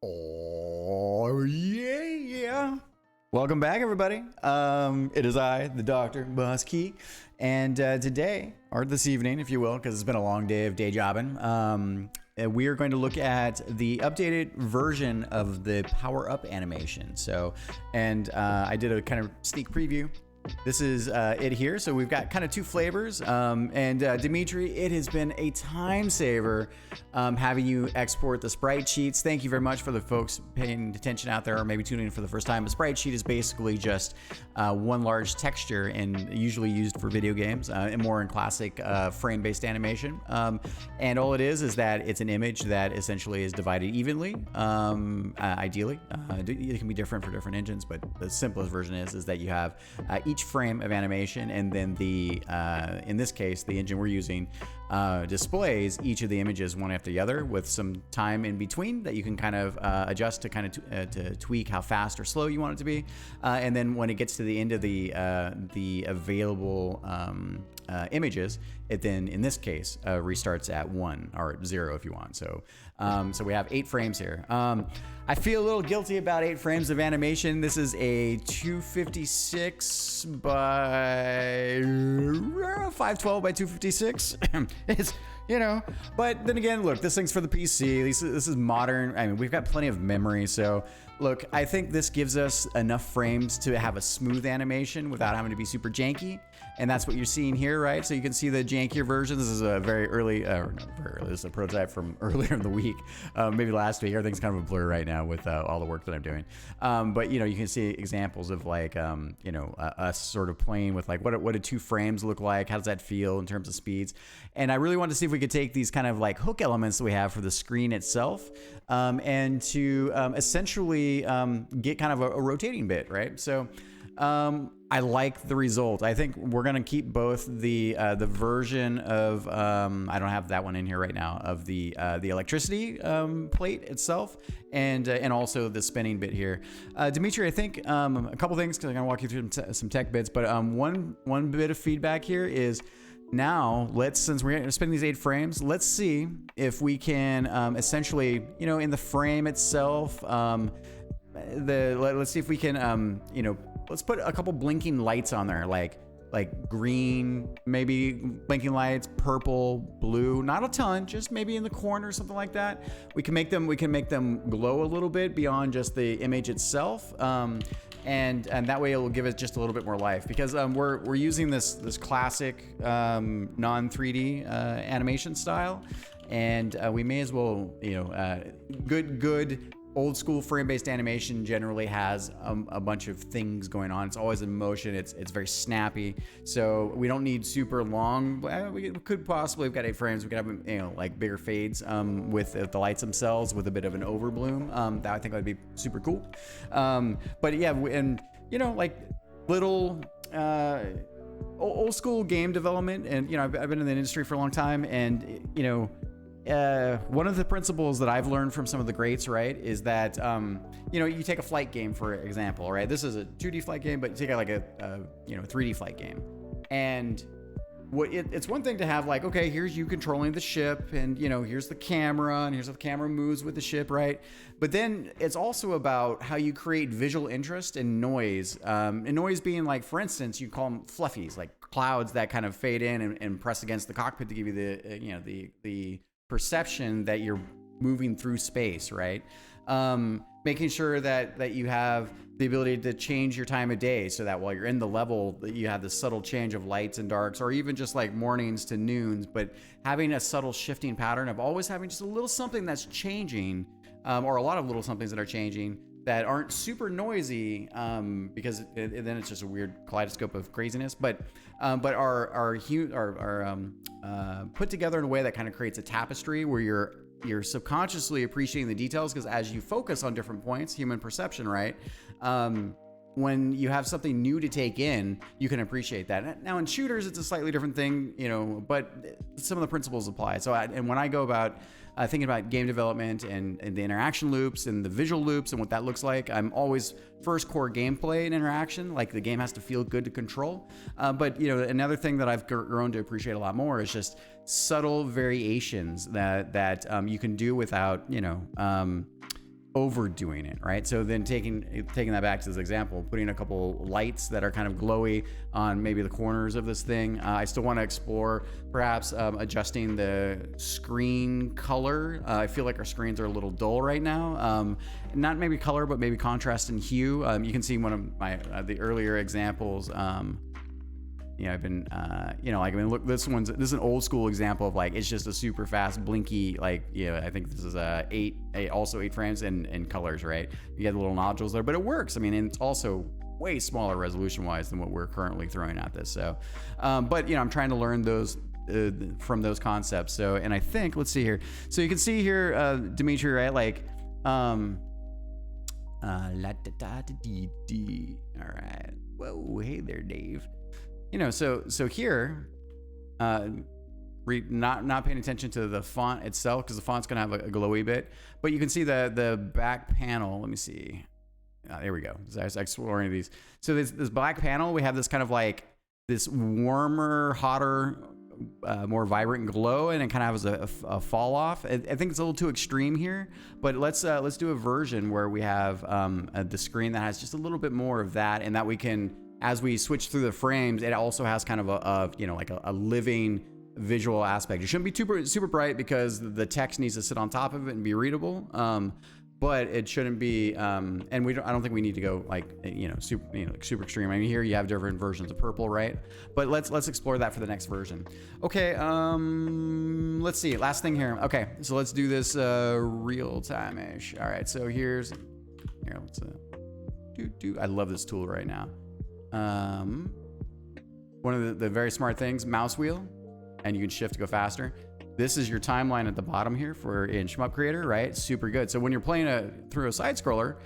Oh, yeah. Welcome back, everybody. It is I, the Dr. Boss Key, and today, or this evening, if you will, because it's been a long day of day jobbing, we are going to look at the updated version of the Power Up animation. So, I did a kind of sneak preview. This is it here. So we've got kind of two flavors. Dimitri, it has been a time saver having you export the sprite sheets. Thank you very much for the folks paying attention out there or maybe tuning in for the first time. A sprite sheet is basically just one large texture and usually used for video games and more in classic frame-based animation. And all it is that it's an image that essentially is divided evenly, ideally. It can be different for different engines, but the simplest version is that you have each frame of animation, and then the in this case the engine we're using displays each of the images one after the other with some time in between that you can kind of adjust to kind of to tweak how fast or slow you want it to be, and then when it gets to the end of the available images, it then in this case restarts at 1 or 0 if you want. So we have 8 frames here. I feel a little guilty about 8 frames of animation. This is a 256 by 512 by 256. It's, you know, but then again, look, this thing's for the PC. This is modern. I mean, we've got plenty of memory. So look, I think this gives us enough frames to have a smooth animation without having to be super janky. And that's what you're seeing here, right? So you can see the jankier version. This is a very early, this is a prototype from earlier in the week, maybe last week. Everything's kind of a blur right now with all the work that I'm doing. But you know, you can see examples of like, you know, us sort of playing with like what do 2 frames look like? How does that feel in terms of speeds? And I really wanted to see if we could take these kind of like hook elements that we have for the screen itself, and to essentially get kind of a rotating bit, right? So I like the result. I think we're gonna keep both the version of I don't have that one in here right now, of the electricity plate itself, and also the spinning bit here. Dimitri, I think a couple things, because I'm gonna walk you through some tech bits, but one bit of feedback here is, now since we're going to spin these 8 frames, let's see if we can essentially, you know, in the frame itself, let's see if we can, you know, let's put a couple blinking lights on there, like green, maybe blinking lights, purple, blue, not a ton, just maybe in the corner or something like that. We can make them glow a little bit beyond just the image itself. And that way it will give it just a little bit more life, because we're using this classic non 3D animation style, and we may as well, you know, good old school frame-based animation generally has a bunch of things going on. It's always in motion. It's very snappy. So we don't need super long. We could possibly, we've got 8 frames. We could have, you know, like bigger fades with the lights themselves with a bit of an overbloom. That I think would be super cool. But yeah, and you know, like little old school game development, and you know, I've been in the industry for a long time, and you know, one of the principles that I've learned from some of the greats, right, is that, you know, you take a flight game, for example, right? This is a 2D flight game, but you take like a you know, 3D flight game. And it's one thing to have like, okay, here's you controlling the ship, and, you know, here's the camera, and here's how the camera moves with the ship, right? But then it's also about how you create visual interest and noise. And noise being like, for instance, you call them fluffies, like clouds that kind of fade in and press against the cockpit to give you the, you know, the perception that you're moving through space, right? Making sure that you have the ability to change your time of day, so that while you're in the level, you have this subtle change of lights and darks, or even just like mornings to noons, but having a subtle shifting pattern of always having just a little something that's changing, or a lot of little somethings that are changing that aren't super noisy, because then it's just a weird kaleidoscope of craziness, but are put together in a way that kind of creates a tapestry where you're subconsciously appreciating the details, because as you focus on different points, human perception, right? When you have something new to take in, you can appreciate that. Now in shooters, it's a slightly different thing, you know, but some of the principles apply. So when I go about thinking about game development and the interaction loops and the visual loops and what that looks like, I'm always first core gameplay and interaction. Like the game has to feel good to control. But you know, another thing that I've grown to appreciate a lot more is just subtle variations that you can do without, you know, overdoing it, right? So then taking that back to this example, putting a couple lights that are kind of glowy on maybe the corners of this thing. I still want to explore perhaps adjusting the screen color. I feel like our screens are a little dull right now. Not maybe color, but maybe contrast and hue. You can see one of my the earlier examples. You know, I've been, you know, like, I mean, look, this is an old school example of like, it's just a super fast blinky, like, you know, I think this is also 8 frames and colors, right? You get the little nodules there, but it works. I mean, and it's also way smaller resolution wise than what we're currently throwing at this. So, but you know, I'm trying to learn those from those concepts. So, and I think, let's see here. So you can see here, Dimitri, right? Like, all right. Whoa, hey there, Dave. You know, so here, not paying attention to the font itself because the font's gonna have a glowy bit, but you can see the back panel. Let me see. There we go. So I was exploring these. So this black panel, we have this kind of like this warmer, hotter, more vibrant glow, and it kind of has a fall off. I think it's a little too extreme here, but let's do a version where we have the screen that has just a little bit more of that, and that we can, as we switch through the frames, it also has kind of a you know, like a living visual aspect. It shouldn't be super bright because the text needs to sit on top of it and be readable. But it shouldn't be, and I don't think we need to go like, you know, super extreme. I mean, here you have different versions of purple, right? But let's explore that for the next version. Okay, let's see, last thing here. Okay, so let's do this real time-ish. All right, so here, let's I love this tool right now. One of the very smart things, mouse wheel, and you can shift to go faster. This is your timeline at the bottom here in SHMUP Creator, right? Super good. So when you're playing through a side scroller,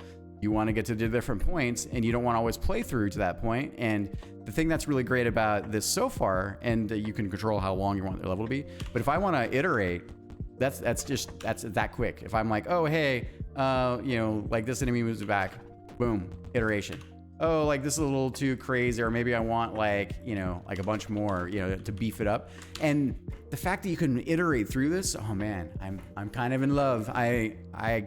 you want to get to the different points, and you don't want to always play through to that point. And the thing that's really great about this so far, and you can control how long you want the level to be. But if I want to iterate, that's that quick. If I'm like, oh hey, you know, like this enemy moves back, boom, iteration. Oh, like this is a little too crazy, or maybe I want like, you know, like a bunch more, you know, to beef it up. And the fact that you can iterate through this, oh man, I'm kind of in love. I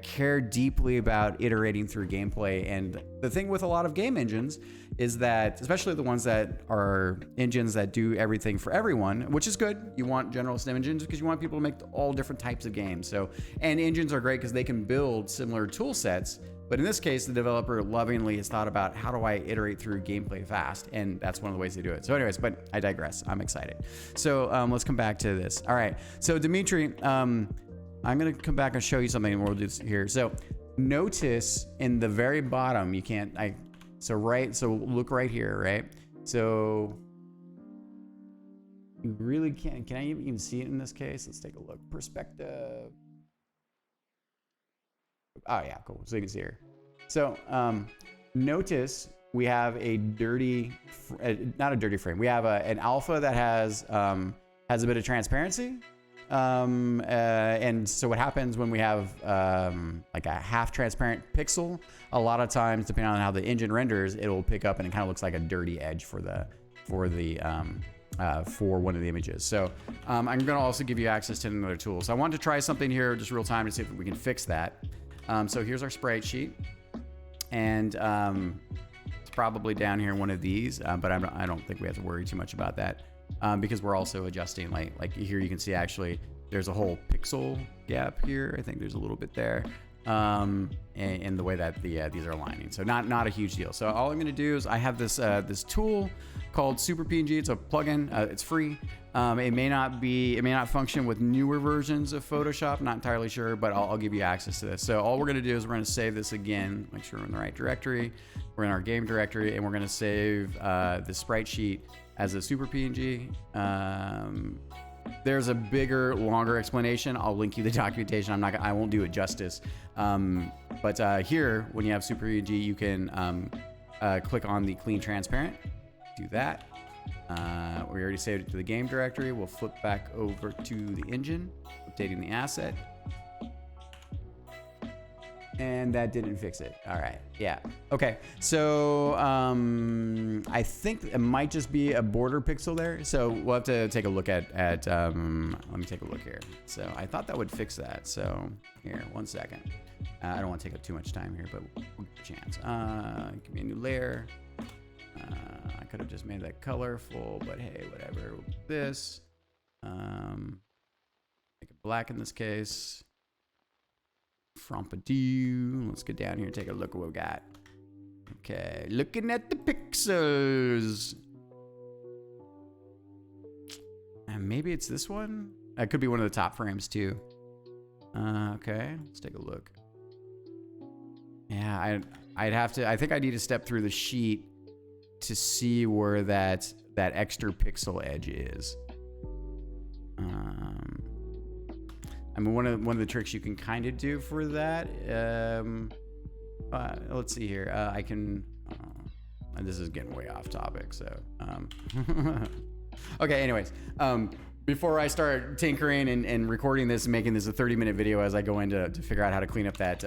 care deeply about iterating through gameplay. And the thing with a lot of game engines is that, especially the ones that are engines that do everything for everyone, which is good. You want generalist engines because you want people to make all different types of games. So, and engines are great because they can build similar tool sets. But in this case, the developer lovingly has thought about, how do I iterate through gameplay fast? And that's one of the ways they do it. So anyways, but I digress. I'm excited. So let's come back to this. All right. So Dimitri, I'm going to come back and show you something, and we'll do this here. So notice in the very bottom, you can't, so look right here, right? So you really can't, can I even see it in this case? Let's take a look. Perspective. Oh yeah, cool. So you can see here. So notice we have a dirty, not a dirty frame. We have an alpha that has a bit of transparency. And so what happens when we have like a half transparent pixel, a lot of times, depending on how the engine renders, it will pick up and it kind of looks like a dirty edge for one of the images. So I'm going to also give you access to another tool. So I wanted to try something here just real time to see if we can fix that. So here's our sprite sheet, and it's probably down here in one of these, but I don't think we have to worry too much about that, because we're also adjusting, like here you can see actually there's a whole pixel gap here. I think there's a little bit there, and the way that these are aligning. So not a huge deal. So all I'm going to do is I have this tool called Super PNG. It's a plugin. It's free. It may not function with newer versions of Photoshop. Not entirely sure, but I'll give you access to this. So all we're going to do is we're going to save this again. Make sure we're in the right directory. We're in our game directory, and we're going to save the sprite sheet as a Super PNG. There's a bigger, longer explanation. I'll link you the documentation. I won't do it justice. But here, when you have Super PNG, you can click on the clean transparent. Do that. We already saved it to the game directory. We'll flip back over to the engine, updating the asset. And that didn't fix it. All right. Yeah. Okay. So I think it might just be a border pixel there. So we'll have to take a look at let me take a look here. So I thought that would fix that. So here, 1 second. I don't want to take up too much time here, but we'll give it a chance. Give me a new layer. I could have just made that colorful, but hey, whatever. We'll do this. Make it black in this case. Frompadoo. Let's get down here and take a look at what we got. Okay, looking at the pixels. And maybe it's this one. That could be one of the top frames too. Okay, let's take a look. Yeah, I'd have to. I think I need to step through the sheet to see where that extra pixel edge is. I mean, one of the tricks you can kind of do for that. Let's see here. I can. And this is getting way off topic. So, okay. Anyways, before I start tinkering and recording this and making this a 30-minute video as I go in to figure out how to clean up that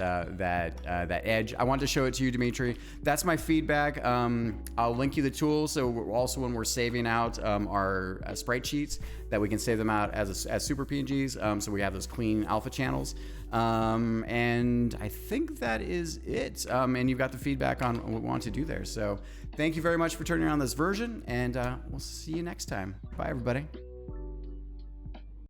edge, I want to show it to you, Dimitri. That's my feedback. I'll link you the tool. So also when we're saving out our sprite sheets, that we can save them out as super PNGs. So we have those clean alpha channels. And I think that is it. And you've got the feedback on what we want to do there. So thank you very much for turning on this version, and we'll see you next time. Bye, everybody.